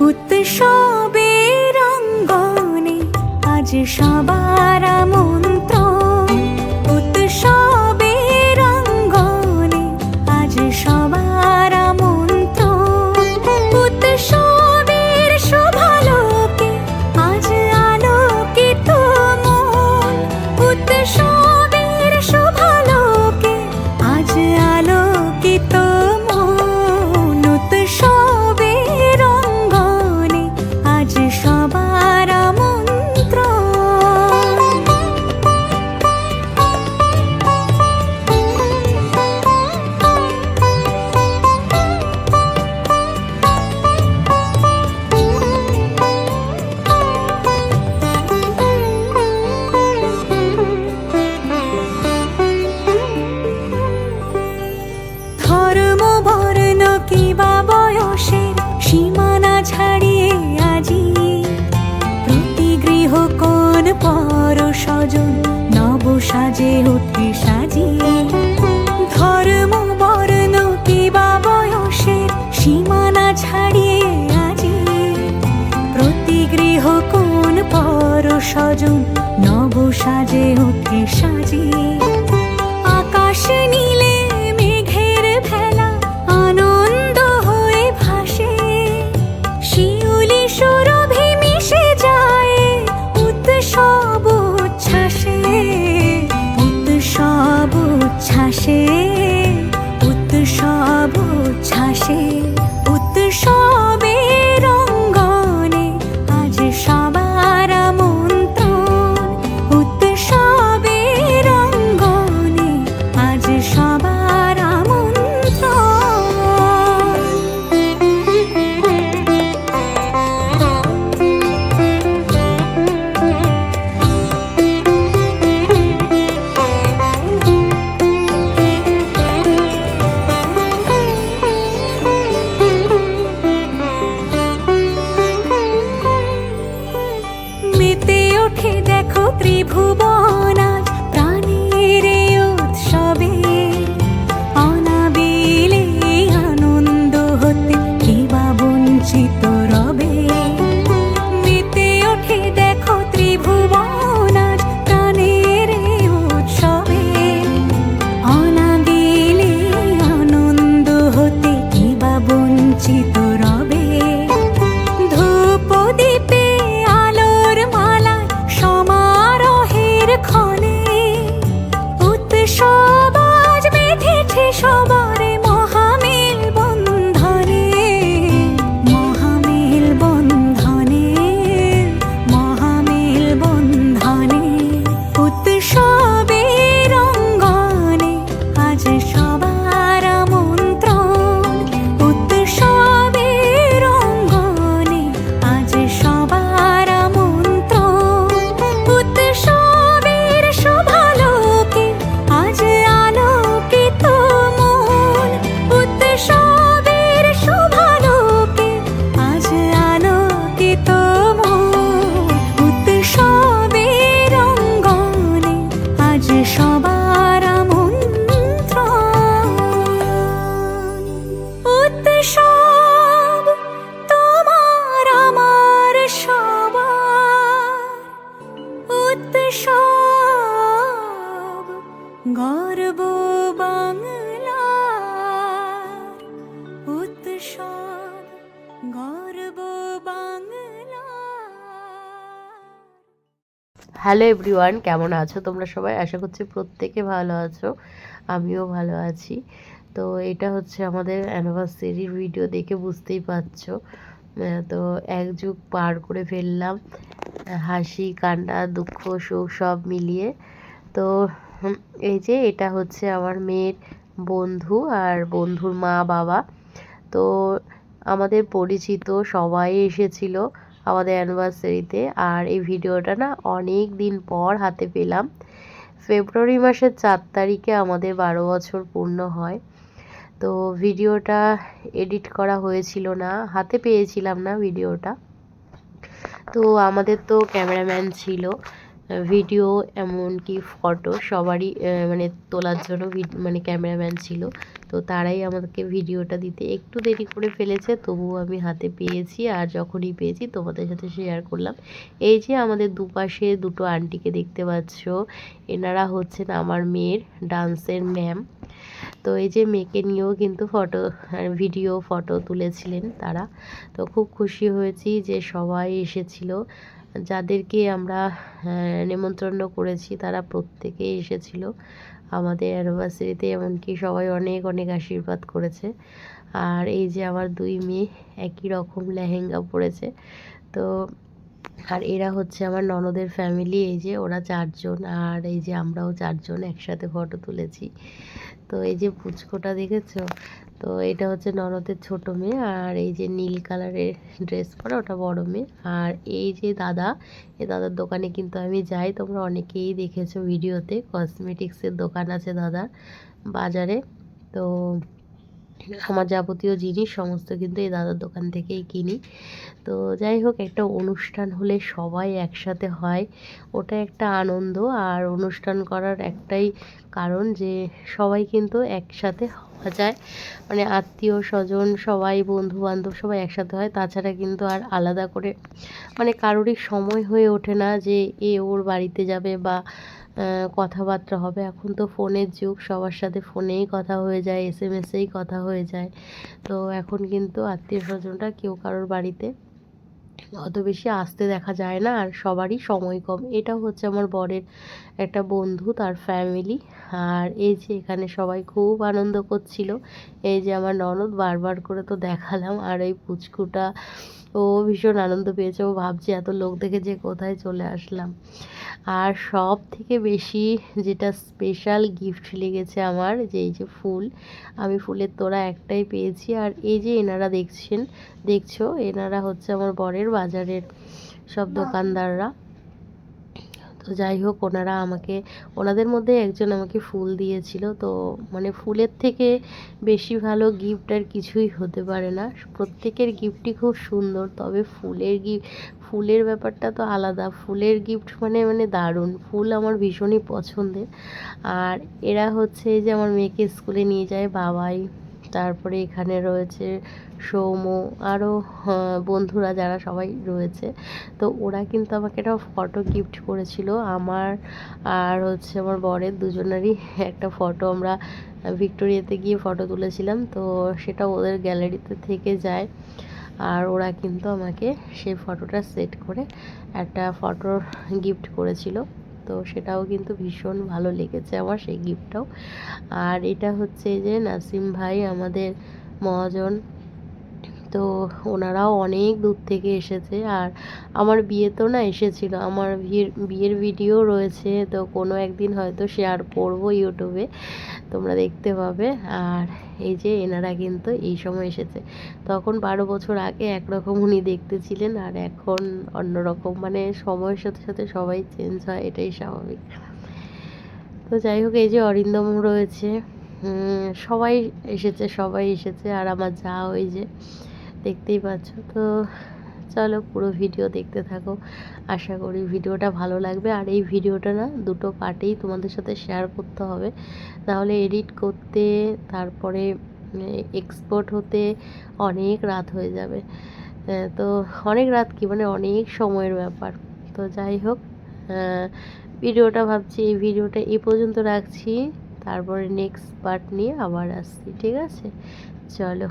উৎসবের অঙ্গনে আজ সবার আমন্ত্রণ, উৎসবের অঙ্গনে আজ সবার আমন্ত্রণ, উৎসবের শোভালোকে আজ আলোকিত মন, উৎসবের শোভালোকে আজ আলোকিত মন, উৎসবের অঙ্গনে আজ সবার আমন্ত্রণ। ধর্ম বর্ণ কিবা বয়সের সীমানা ছাড়িয়ে আজি প্রতি গৃহ কোন পর স্বজন নব সাজে ওঠে সাজিয়ে। ধর্ম বর্ণ কিবা বয়সের সীমানা ছাড়িয়ে আজি প্রতি গৃহ কোন পর স্বজন নব সাজে ওঠে সাজিয়ে। আকাশ নীলে মেঘের ভেলা আনন্দ হয়ে ভাসে, শিউলি সুরভি মিশে যায় উৎসব উচ্ছ্বাসে, উৎসব উচ্ছ্বাসে, উৎসব উচ্ছ্বাসে, উৎসবের অঙ্গনে আজ সবার আমন্ত্রণ, উৎসবের অঙ্গনে আজ সবার আমন্ত্রণ। মেতে ওঠে দেখো ত্রিভুবন আজ প্রাণের এই উৎসবে, অনাবিলে আনন্দ হতে কিবা বঞ্চিত রবে। মেতে ওঠে দেখো ত্রিভুবন আজ প্রাণের এই উৎসবে, অনাবিলে আনন্দ হতে কিবা বঞ্চিত রবে। ধূপ দীপে আলোর মালায় সমারোহের ক্ষণে উৎসব আজ বেঁধেছে সবার মহামেল বন্ধনে, মহামেল বন্ধনে, মহামেল বন্ধনে, উৎসবের অঙ্গনে আজ সবার আমন্ত্রণ, উৎসবের অঙ্গনে আজ সবার আমন্ত্রণ, উৎসবের শোভালোকে আজ আলোকিত মন, উৎসবের শোভালোকে আজ আলোকিত মন, উৎসবের অঙ্গনে আজ সবার আমন্ত্রণ। উৎসব তোমার আমার সবার, উৎসব গর্ব বাংলার, উৎসব গর্ব বাংলার। হ্যালো এভরিওয়ান, কেমন আছো তোমরা সবাই? আশা করছি প্রত্যেকে ভালো আছো, আমিও ভালো আছি। তো এটা হচ্ছে আমাদের অ্যানিভার্সারির ভিডিও, দেখে বুঝতেই পারছো। তো এক যুগ পার করে ফেললাম, হাসি কান্না দুঃখ সুখ সব মিলিয়ে। তো এই যে এটা হচ্ছে আমার মেয়ের বন্ধু আর বন্ধুর মা বাবা। তো আমাদের পরিচিত সবাই এসেছিল আমাদের অ্যানিভার্সারিতে। আর এই ভিডিওটা না অনেক দিন পর হাতে পেলাম। ফেব্রুয়ারি মাসের 4 তারিখে আমাদের 12 বছর পূর্ণ হয়। তো ভিডিওটা এডিট করা হয়েছিল না, হাতে পেয়েছিলাম না ভিডিওটা। তো আমাদের তো ক্যামেরাম্যান ছিল, ভিডিও এমনকি ফটো সবারই মানে তোলার জন্য মানে ক্যামেরাম্যান ছিল। তো তারাই আমাদেরকে ভিডিওটা দিতে একটু দেরি করে ফেলেছে, তবুও আমি হাতে পেয়েছি। আর যখনই পেয়েছি তোমাদের সাথে শেয়ার করলাম। এই যে আমাদের দুপাশে দুটো আন্টিকে দেখতে পাচ্ছ, এনারা হচ্ছেন আমার মেয়ের ডান্সের ম্যাম। তো এই যে মেয়েকে নিয়েও কিন্তু ভিডিও ফটো তুলেছিলেন তারা। তো খুব খুশি হয়েছি যে সবাই এসেছিল, যাদেরকে আমরা নেমন্তন্ন করেছি তারা প্রত্যেকেই এসেছিল আমাদের অ্যানিভার্সারিতে। এমনকি সবাই অনেক অনেক আশীর্বাদ করেছে। আর এই যে আমার দুই মেয়ে একই রকম লেহেঙ্গা পরেছে। তো আর এরা হচ্ছে আমার ননদের ফ্যামিলি, এই যে ওরা 4 জন, আর এই যে আমরাও 4 জন একসাথে ফটো তুলেছি। তো এই যে পুচকোটা দেখেছো, তো এটা হচ্ছে ননদের ছোট মেয়ে। আর এই যে নীল কালারের ড্রেস পরা ওটা বড় মেয়ে। আর এই যে দাদা, এই দাদার দোকানে কিন্তু আমি যাই, তোমরা অনেকেই দেখেছো ভিডিওতে। কসমেটিক্সের দোকান আছে দাদার বাজারে। তো আমার যাবতীয় জিনিস সমস্ত কিন্তু এই দাদার দোকান থেকেই কিনি। তো যাই হোক, একটা অনুষ্ঠান হলে সবাই একসাথে হয়, ওটা একটা আনন্দ। আর অনুষ্ঠান করার একটাই কারণ যে সবাই কিন্তু একসাথে হওয়া যায়, মানে আত্মীয় স্বজন সবাই বন্ধু বান্ধব সবাই একসাথে হয়। তাছাড়া কিন্তু আর আলাদা করে মানে কারোরই সময় হয়ে ওঠে না যে এ ওর বাড়িতে যাবে বা কথাবার্তা হবে। এখন তো ফোনের যুগ, সবার সাথে ফোনেই কথা হয়ে যায়, এসএমএসেই কথা হয়ে যায়। তো এখন কিন্তু আত্মীয় স্বজনরা কেউ কারোর বাড়িতে অত বেশি আসতে দেখা যায় না, আর সবারই সময় কম। এটাও হচ্ছে আমার বরের একটা বন্ধু, তার ফ্যামিলি। আর এই যে এখানে সবাই খুব আনন্দ করছিল। এই যে আমার ননদ, বারবার করে তো দেখালাম। আর এই পুচকুটা, ও ভীষণ আনন্দ পেয়েছে, ও ভাবছে এত লোক দেখে যে কোথায় চলে আসলাম। আর সব থেকে বেশি যেটা স্পেশাল গিফট লেগেছে আমার, যে এই যে ফুল, আমি ফুলের তোড়া একটাই পেয়েছি। আর এই যে এনারা দেখছো, এনারা হচ্ছে আমার বরের বাজারের সব দোকানদাররা। তো যাই হোক, ওনাদের মধ্যে একজন আমাকে ফুল দিয়েছিল। তো মানে ফুলের থেকে বেশি ভালো গিফট আর কিছুই হতে পারে না। প্রত্যেকের গিফটই খুব সুন্দর, তবে ফুলের ব্যাপারটা তো আলাদা। ফুলের গিফট মানে দারুণ। ফুল আমার ভীষণই পছন্দের। আর এরা হচ্ছে যে আমার মেয়েকে স্কুলে নিয়ে যায় বাবাই। তারপরে এখানে রয়েছে সৌম্য, আরও বন্ধুরা যারা সবাই রয়েছে। তো ওরা কিন্তু আমাকে একটা ফটো গিফট করেছিল, আমার আর হচ্ছে আমার বরের দুজনেরই একটা ফটো। আমরা ভিক্টোরিয়াতে গিয়ে ফটো তুলেছিলাম, তো সেটা ওদের গ্যালারিতে থেকে যায়। আর ওরা কিন্তু আমাকে সেই ফটোটা সেট করে একটা ফটো গিফট করেছিল। তো সেটাও কিন্তু ভীষণ ভালো লেগেছে আমার, সেই গিফটটাও। আর এটা হচ্ছে যে নাসিম ভাই, আমাদের মহাজন। তো ওনারাও অনেক দূর থেকে এসেছে। আর আমার বিয়েতেও না এসেছিল, আমার বিয়ের ভিডিও রয়েছে, তো কোনো একদিন হয়তো শেয়ার করব ইউটিউবে, তোমরা দেখতে পাবে। আর এই যে এনারা কিন্তু এই সময় এসেছে, তখন 12 বছর আগে একরকম উনি দেখতে ছিলেন, আর এখন অন্যরকম। মানে সময়ের সাথে সাথে সবাই চেঞ্জ হয়, এটাই স্বাভাবিক। তো যাই হোক, এই যে অরিন্দম রয়েছে, সবাই এসেছে। আর আমার যা, ওই যে দেখতেই পাচ্ছ। তো চলো পুরো ভিডিও দেখতে থাকো, আশা করি ভিডিওটা ভালো লাগবে। আর এই ভিডিওটা না দুটো পার্টেই তোমাদের সাথে শেয়ার করতে হবে, নাহলে এডিট করতে, তারপরে এক্সপোর্ট হতে অনেক রাত হয়ে যাবে। তো অনেক রাত কি, মানে অনেক সময়ের ব্যাপার। তো যাই হোক, ভিডিওটা ভাবছি এই ভিডিওটা এই পর্যন্ত রাখছি, তারপরে নেক্সট পার্ট নিয়ে আবার আসছি, ঠিক আছে? চলো।